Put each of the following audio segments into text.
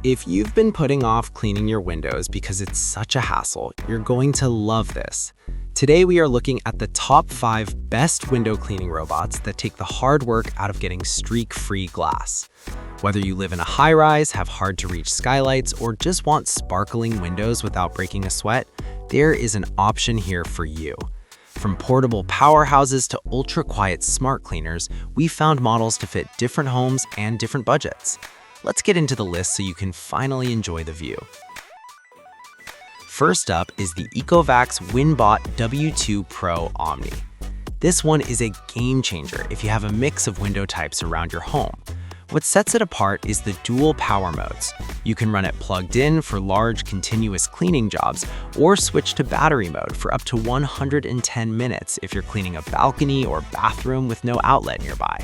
If you've been putting off cleaning your windows because it's such a hassle, you're going to love this. Today we are looking at the top 5 best window cleaning robots that take the hard work out of getting streak-free glass. Whether you live in a high-rise, have hard-to-reach skylights, or just want sparkling windows without breaking a sweat, there is an option here for you. From portable powerhouses to ultra-quiet smart cleaners, we found models to fit different homes and different budgets. Let's get into the list so you can finally enjoy the view. First up is the Ecovacs Winbot W5 Pro Omni. This one is a game changer if you have a mix of window types around your home. What sets it apart is the dual power modes. You can run it plugged in for large continuous cleaning jobs or switch to battery mode for up to 110 minutes if you're cleaning a balcony or bathroom with no outlet nearby.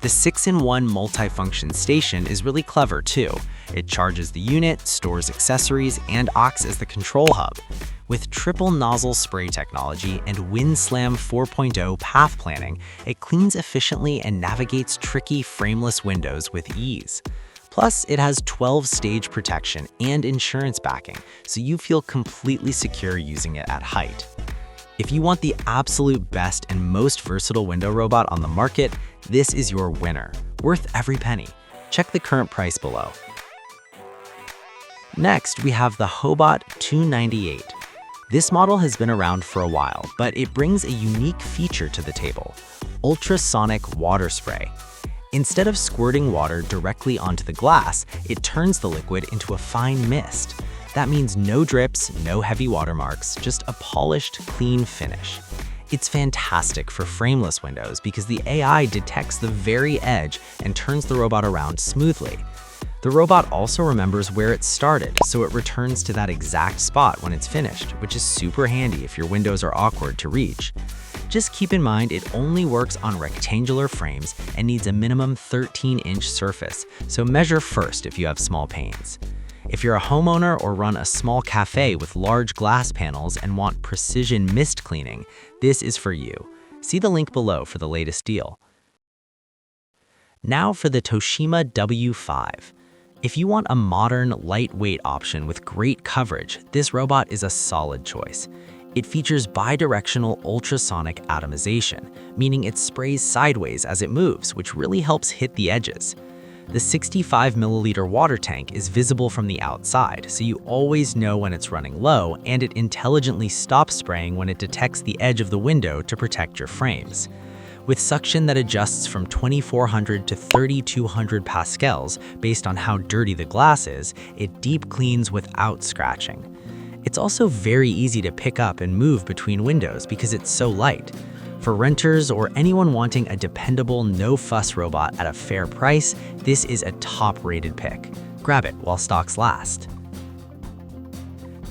The 6-in-1 multifunction station is really clever too. It charges the unit, stores accessories, and acts as the control hub. With triple nozzle spray technology and WindSlam 4.0 path planning, it cleans efficiently and navigates tricky frameless windows with ease. Plus, it has 12-stage protection and insurance backing, so you feel completely secure using it at height. If you want the absolute best and most versatile window robot on the market, this is your winner, worth every penny. Check the current price below. Next, we have the Hobot 298. This model has been around for a while, but it brings a unique feature to the table: ultrasonic water spray. Instead of squirting water directly onto the glass, it turns the liquid into a fine mist. That means no drips, no heavy watermarks, just a polished, clean finish. It's fantastic for frameless windows because the AI detects the very edge and turns the robot around smoothly. The robot also remembers where it started, so it returns to that exact spot when it's finished, which is super handy if your windows are awkward to reach. Just keep in mind it only works on rectangular frames and needs a minimum 13-inch surface, so measure first if you have small panes. If you're a homeowner or run a small cafe with large glass panels and want precision mist cleaning, this is for you. See the link below for the latest deal. Now for the Tosima W5. If you want a modern, lightweight option with great coverage, this robot is a solid choice. It features bidirectional ultrasonic atomization, meaning it sprays sideways as it moves, which really helps hit the edges. The 65-milliliter water tank is visible from the outside, so you always know when it's running low, and it intelligently stops spraying when it detects the edge of the window to protect your frames. With suction that adjusts from 2400 to 3200 pascals based on how dirty the glass is, it deep cleans without scratching. It's also very easy to pick up and move between windows because it's so light. For renters or anyone wanting a dependable, no-fuss robot at a fair price, this is a top-rated pick. Grab it while stocks last.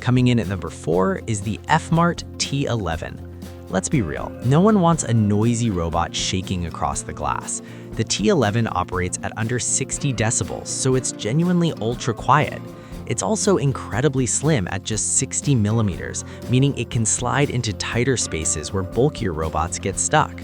Coming in at number 4 is the Fmart T11. Let's be real, no one wants a noisy robot shaking across the glass. The T11 operates at under 60 decibels, so it's genuinely ultra-quiet. It's also incredibly slim at just 60 millimeters, meaning it can slide into tighter spaces where bulkier robots get stuck.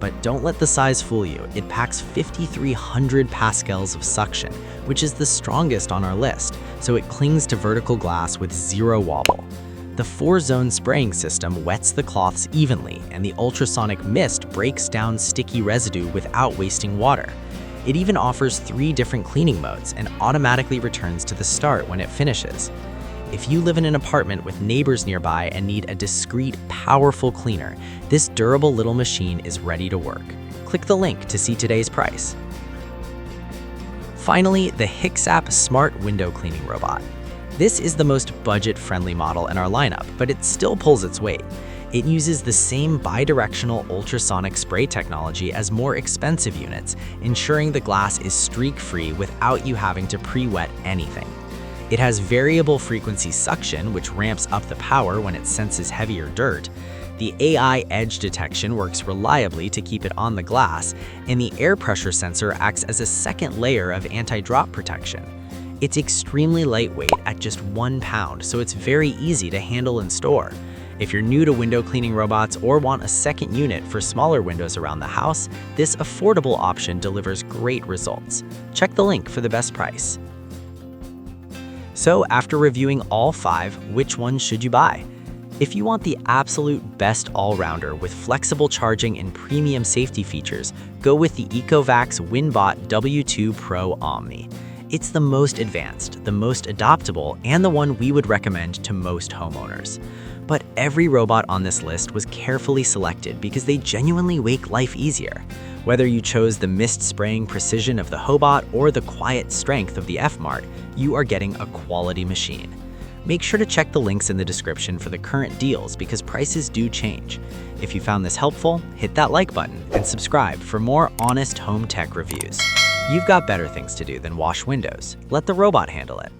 But don't let the size fool you. It packs 5,300 pascals of suction, which is the strongest on our list, so it clings to vertical glass with zero wobble. The 4-zone spraying system wets the cloths evenly, and the ultrasonic mist breaks down sticky residue without wasting water. It even offers 3 different cleaning modes and automatically returns to the start when it finishes. If you live in an apartment with neighbors nearby and need a discreet, powerful cleaner, this durable little machine is ready to work. Click the link to see today's price. Finally, the HIXZAP Smart Window Cleaning Robot. This is the most budget-friendly model in our lineup, but it still pulls its weight. It uses the same bidirectional ultrasonic spray technology as more expensive units, ensuring the glass is streak-free without you having to pre-wet anything. It has variable frequency suction, which ramps up the power when it senses heavier dirt. The AI edge detection works reliably to keep it on the glass, and the air pressure sensor acts as a second layer of anti-drop protection. It's extremely lightweight at just 1 pound, so it's very easy to handle and store. If you're new to window cleaning robots or want a second unit for smaller windows around the house, this affordable option delivers great results. Check the link for the best price. So after reviewing all 5, which one should you buy? If you want the absolute best all-rounder with flexible charging and premium safety features, go with the Ecovacs Winbot W2 Pro Omni. It's the most advanced, the most adoptable, and the one we would recommend to most homeowners. But every robot on this list was carefully selected because they genuinely make life easier. Whether you chose the mist-spraying precision of the Hobot or the quiet strength of the Fmart, you are getting a quality machine. Make sure to check the links in the description for the current deals because prices do change. If you found this helpful, hit that like button and subscribe for more honest home tech reviews. You've got better things to do than wash windows. Let the robot handle it.